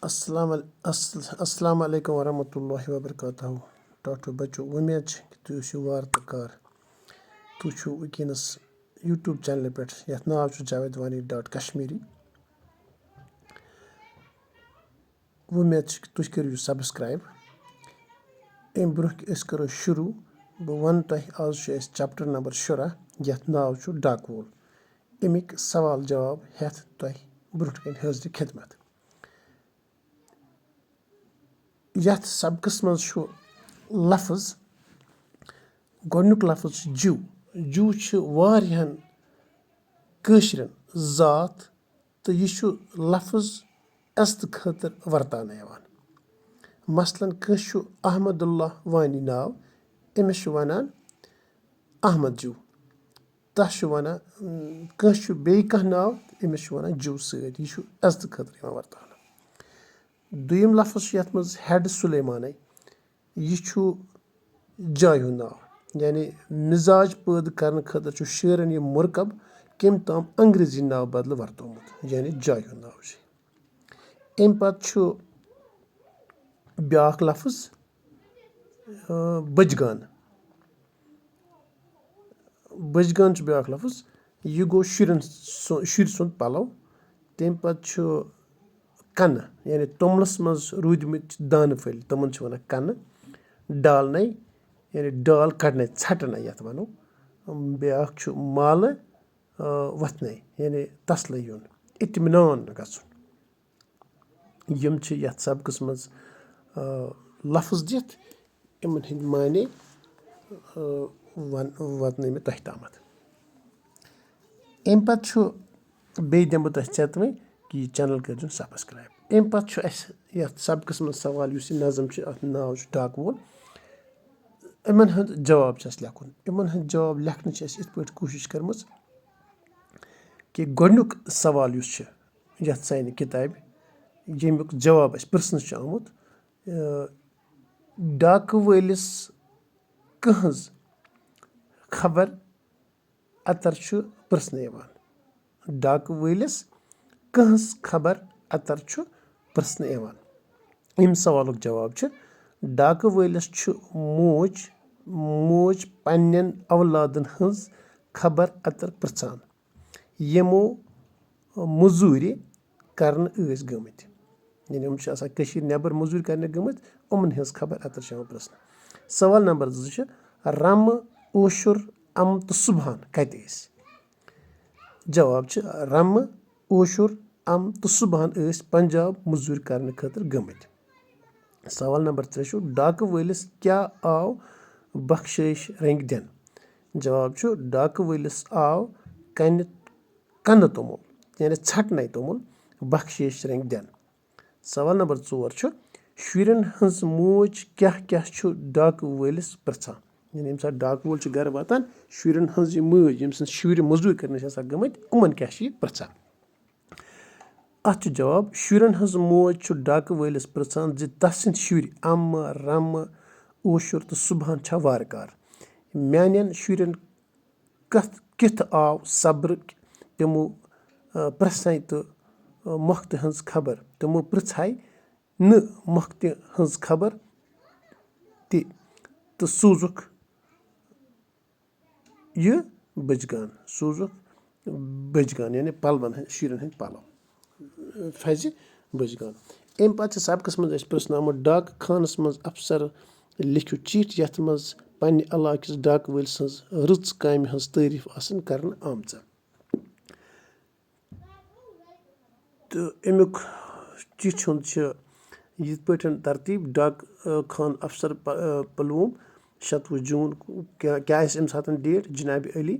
السلام علیکم ورحمۃ اللہ وبرکاتہ ڈاکٹر بچو وۄمید چھِ کہِ تُہۍ ٲسِو وارٕ تہٕ کار تُہۍ چھُو وٕنکیٚنَس یوٗٹیوٗب چَنلہِ پٮ۪ٹھ یَتھ ناو چھُ javidwani.kashmiri وۄمید چھِ کہِ تُہۍ کٔرِو یہِ سبسکرایب اَمہِ برونٛہہ کہِ أسۍ کَرو شروٗع بہٕ وَنہٕ تۄہہِ آز چھُ اَسہِ چَپٹر نمبر 16 یَتھ ناو چھُ ڈاکہٕ وول اَمِکۍ سوال جواب ہٮ۪تھ تۄہہِ برونٛٹھ کَنہِ حٲضرِ خدمت یَتھ سبقَس منٛز چھُ لفظ گۄڈنیُک لفظ چھُ جوٗ چھُ واریاہَن کٲشرٮ۪ن ذات تہٕ یہِ چھُ لفظ عزتہٕ خٲطرٕ ورتاونہٕ یِوان مثلاً کٲنٛسہِ چھُ احمد اللہ وانی ناو أمِس چھُ وَنان احمد جوٗ تَس چھُ وَنان کٲنٛسہِ چھُ بیٚیہِ کانٛہہ ناو أمِس چھُ وَنان جوٗ سۭتۍ یہِ چھُ عزتہٕ خٲطرٕ یِوان ورتاونہٕ دوٚیِم لفظ چھُ یَتھ منٛز ہٮ۪ڈ سُلیمانے یہِ چھُ جایہِ ہُنٛد ناو یعنی مِزاج پٲدٕ کَرنہٕ خٲطرٕ چھُ شٲعرَن یہِ مُرکب کٔمۍ تام انگریٖزی ناو بدلہٕ ورتومُت یعنی جایہِ ہُنٛد ناو چھُ اَمہِ پَتہٕ چھُ بیٛاکھ لفظ بٔجگان چھُ بیٛاکھ لفظ یہِ گوٚو شُرۍ سُنٛد پَلو تَمہِ پَتہٕ چھُ کَنہٕ یعنی توٚملَس منٛز روٗدۍمٕتۍ دانہٕ پھٔلۍ تِمَن چھِ وَنان کَنہٕ ڈالنَے یعنی ڈال کَڑنَے ژھَٹنَے یَتھ وَنو بیٛاکھ چھُ مالہٕ وۄتھنَے یعنی تسلہٕ یُن اطمینان گژھُن یِم چھِ یَتھ سبقَس منٛز لفظ دِتھ یِمَن ہٕنٛدۍ معنے واتنٲے مےٚ تۄہہِ تامَتھ اَمہِ پَتہٕ چھُ بیٚیہِ دِمہٕ بہٕ تۄہہِ ژٮ۪توٕنۍ کہِ یہِ چَنَل کٔرۍزیون سبسکرایب اَمہِ پَتہٕ چھُ اَسہِ یَتھ سبقَس منٛز سوال یُس یہِ نظم چھِ اَتھ ناو چھُ ڈاکہٕ وول یِمَن ہُنٛد جواب چھِ اَسہِ لیکھُن یِمَن ہُنٛد جواب لیکھنٕچ چھِ اَسہِ یِتھ پٲٹھۍ کوٗشِش کٔرمٕژ کہِ گۄڈنیُک سوال یُس چھِ یَتھ سانہِ کِتابہِ ییٚمیُک جواب اَسہِ پِرٛژھنہٕ چھُ آمُت ڈاکہٕ وٲلِس کٕہٕنٛز خبر اَتر چھُ پِرٛژھنہٕ یِوان ڈاکہٕ وٲلِس کٕہٕنٛز خبر اَتر چھُ پِرٛژھنہٕ یِوان اَمہِ سوالُک جواب چھُ ڈاکہٕ وٲلِس چھُ موج پنٛنٮ۪ن اولادَن ہٕنٛز خبر اَتر پِرٛژھان یِمو موٚزوٗرِ کَرنہٕ ٲسۍ گٔمٕتۍ یعنی یِم چھِ آسان کٔشیٖرِ نٮ۪بر موٚزوٗرۍ کَرنہِ گٔمٕتۍ یِمَن ہٕنٛز خبر اَتر چھِ یِوان پِرٛژھنہٕ سوال نمبر 2 چھُ رمہٕ اوشُر اَمہٕ تہٕ صُبحن کَتہِ ٲسۍ جواب چھُ رمہٕ اوشُر اَمہٕ تہٕ صُبحن ٲسۍ پنٛجاب موٚزوٗرۍ کَرنہٕ خٲطرٕ گٔمٕتۍ سوال نمبر 3 چھُ ڈاکہٕ وٲلِس کیٛاہ آو بخشٲیِش رنٛگہِ دِنہٕ جواب چھُ ڈاکہٕ وٲلِس آو کَنہٕ توٚمُل یعنی ژھَٹنَے توٚمُل بخشٲیِش رنٛگہِ دِنہٕ سوال نمبر 4 چھُ شُرٮ۪ن ہٕنٛز موج کیٛاہ چھُ ڈاکہٕ وٲلِس پِرٛژھان یعنی ییٚمہِ ساتہٕ ڈاکہٕ وول چھُ گرٕ واتان شُرٮ۪ن ہٕنٛز یہِ مٲج ییٚمہِ سٕنٛز شُرۍ موٚزوٗرۍ کَرنہِ چھِ آسان گٔمٕتۍ یِمَن کیٛاہ چھِ یہِ پِرٛژھان اَتھ چھُ جواب شُرٮ۪ن ہٕنٛز موج چھُ ڈاکہٕ وٲلِس پِرٛژھان زِ تَسٕنٛدۍ شُرۍ اَمہٕ رمہٕ اوشُر تہٕ صُبحن چھا وارٕ کار میٛانٮ۪ن شُرٮ۪ن کِتھ آو صبرٕکۍ تِمو پِرٛژھے تہٕ مۄختہٕ ہٕنٛز خبر تِمو پِرٛژھے نہٕ مۄختہِ ہٕنٛز خبر تہٕ سوٗزُکھ یہِ بٔجگان یعنی پَلوَن ہٕنٛدۍ شُرٮ۪ن ہٕنٛدۍ پَلو فَزِ بٔجگان اَمہِ پَتہٕ چھِ سبقَس منٛز اَسہِ پِرٛژھنومُت ڈاکہٕ خانَس منٛز اَفسر لیکھِو چِٹھۍ یَتھ منٛز پنٛنہِ علاقہٕ کِس ڈاکہٕ وٲلۍ سٕنٛز رٕژ کامہِ ہٕنٛز تعٲریٖف آسان کَرنہٕ آمژٕ تہٕ اَمیُک چِٹھِ ہُنٛد چھِ یِتھ پٲٹھۍ ترتیٖب ڈاکہٕ خان اَفسر پُلووم 27 جوٗن کیٛاہ آسہِ اَمہِ ساتہٕ ڈیٹ جِنابِ علی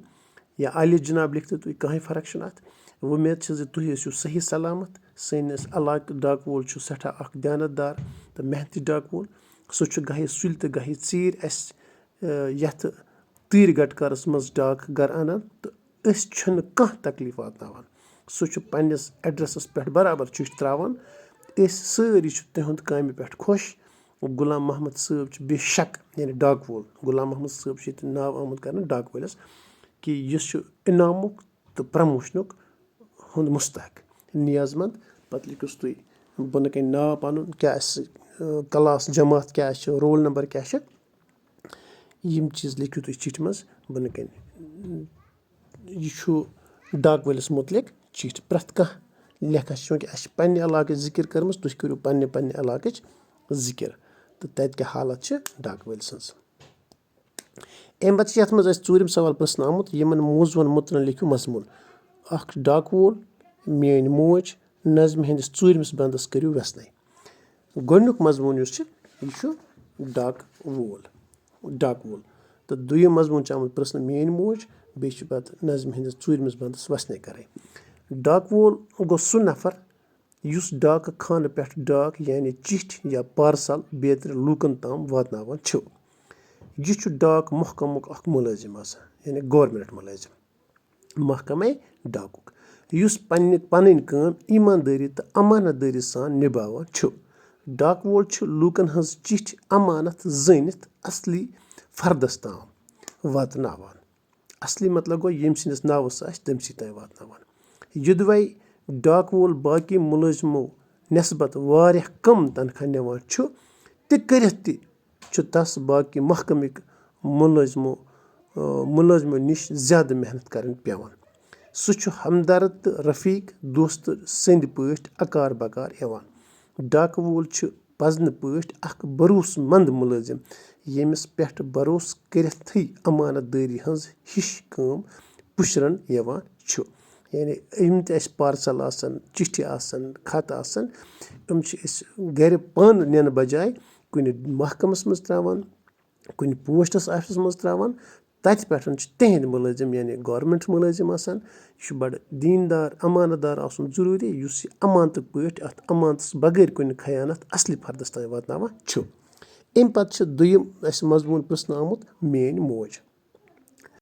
یا علی جِناب لیکھتو تُہۍ کٕہۭنۍ فرق چھُنہٕ اَتھ وۄمید چھِ زِ تُہۍ ٲسِو صحیح سلامت سٲنِس علاقہٕ ڈاکہٕ وول چھُ سٮ۪ٹھاہ اَکھ دیانت دار تہٕ محنتی ڈاکہٕ وول سُہ چھُ گاہے سُلہِ تہٕ گاہے ژیٖرۍ اَسہِ یَتھ تۭرِ گَٹکارَس منٛز ڈاکہٕ گَرٕ اَنان تہٕ أسۍ چھِنہٕ کانٛہہ تکلیٖف واتناوان سُہ چھُ پنٛنِس ایڈرَسَس پٮ۪ٹھ برابر چِٹھۍ ترٛاوان أسۍ سٲری چھِ تِہُنٛد کامہِ پٮ۪ٹھ خۄش غلام محمد صٲب چھِ بے شک یعنی ڈاکہٕ وول غلام محمد صٲب چھُ ییٚتہِ ناو آمُت کَرنہٕ ڈاکہٕ وٲلِس کہِ یہِ چھُ انعامُک تہٕ پرٛموشنُک ہُنٛد مُستحق نیاز منٛد پَتہٕ لیکھِوس تُہۍ بۄنہٕ کَنۍ ناو پَنُن کیٛاہ آسہِ کلاس جماعت کیٛاہ چھِ رول نمبر کیٛاہ چھِ یِم چیٖز لیکھِو تُہۍ چِٹھِ منٛز بۄنہٕ کَنۍ یہِ چھُ ڈاک وٲلِس مُتعلق چِٹھۍ پرٛٮ۪تھ کانٛہہ لیکھان چھِ چوٗنٛکہِ اَسہِ چھِ پنٛنہِ علاقٕچ ذِکِر کٔرمٕژ تُہۍ کٔرِو پنٛنہِ علاقٕچ ذِکِر تہٕ تَتہِ کیٛاہ حالت چھِ ڈاک وٲلۍ سٕنٛز. اَمہِ پَتہٕ چھِ یَتھ منٛز اَسہِ ژوٗرِم سوال پرٛژھنہٕ آمُت یِمن موضوٗعن مُتعلق لیکھِو مضموٗن. اکھ ڈاک وول میٲنۍ موج نظمہِ ہِنٛدِس ژوٗرمِس بنٛدس کٔرِو وٮ۪سنَے. گۄڈنیُک مضموٗن یُس چھُ یہِ چھُ ڈاک وول تہٕ دوٚیِم مضموٗن چھُ آمُت پرٛژھنہٕ میٲنۍ موج بیٚیہِ چھُ پَتہٕ نظمہِ ہِنٛدِس ژوٗرمِس بنٛدس وٮ۪سنَے کَرٕنۍ. ڈاک وول گوٚو سُہ نفر یُس ڈاکہٕ خانہٕ پٮ۪ٹھ ڈاک یعنی چِٹھۍ یا پارسل بیترِ لوٗکن تام واتناوان چھُ. یہِ چھُ ڈاک محکمُک اکھ مُلٲزِم آسان یعنی گورمٮ۪نٛٹ مُلٲزِم محکمے ڈاکُک یُس پنٕنۍ کٲم ایٖماندٲری تہٕ امانت دٲری سان نِباوان چھُ. ڈاک وول چھُ لوٗکن ہٕنٛز چِٹھۍ امانت زٲنِتھ اصلی فردس تام واتناوان. اصلی مطلب گوٚو ییٚمۍ سٕنٛدِس ناوس آسہِ تٔمسٕے تام واتناوان. یوٚدوے ڈاک وول باقٕے مُلٲزِمو نٮ۪سبت واریاہ کم تنخواہ نِوان چھُ تہِ کٔرِتھ تہِ چھُ تس باقٕے محکمٕکۍ مُلٲزمو نِش زیادٕ محنت کرٕنۍ پٮ۪وان. سُہ چھُ ہمدرد تہٕ رفیٖق دوستہٕ سٕنٛدۍ پٲٹھۍ اکار بکار یِوان. ڈاکہٕ وول چھُ پزنہٕ پٲٹھۍ اکھ بروسہٕ منٛد مُلٲزِم ییٚمِس پٮ۪ٹھ بروسہٕ کٔرِتھٕے امانت دٲری ہٕنٛز ہِش کٲم پُشرن یِوان چھُ. یعنی یِم تہِ اَسہِ پارسل آسن چِٹھِ آسن خط آسن یِم چھِ أسۍ گرِ پانہٕ نِنہٕ بجاے کُنہِ محکمس منٛز تراوان کُنہِ پوسٹس آفسس منٛز تراوان تتہِ پٮ۪ٹھ چھِ تِہنٛدۍ مُلٲزِم یعنی گورمٮ۪نٛٹ مُلٲزِم آسان. یہِ چھُ بڑٕ دیٖندار امانت دار آسُن ضروٗری یُس یہِ امانتہٕ پٲٹھۍ اتھ امانتس بغٲر کُنہِ خیانت اصلہِ فردس تام واتناوان چھُ. اَمہِ پتہٕ چھُ دوٚیِم اَسہِ مضموٗن پرٛژھنہٕ آمُت میٲنۍ موج.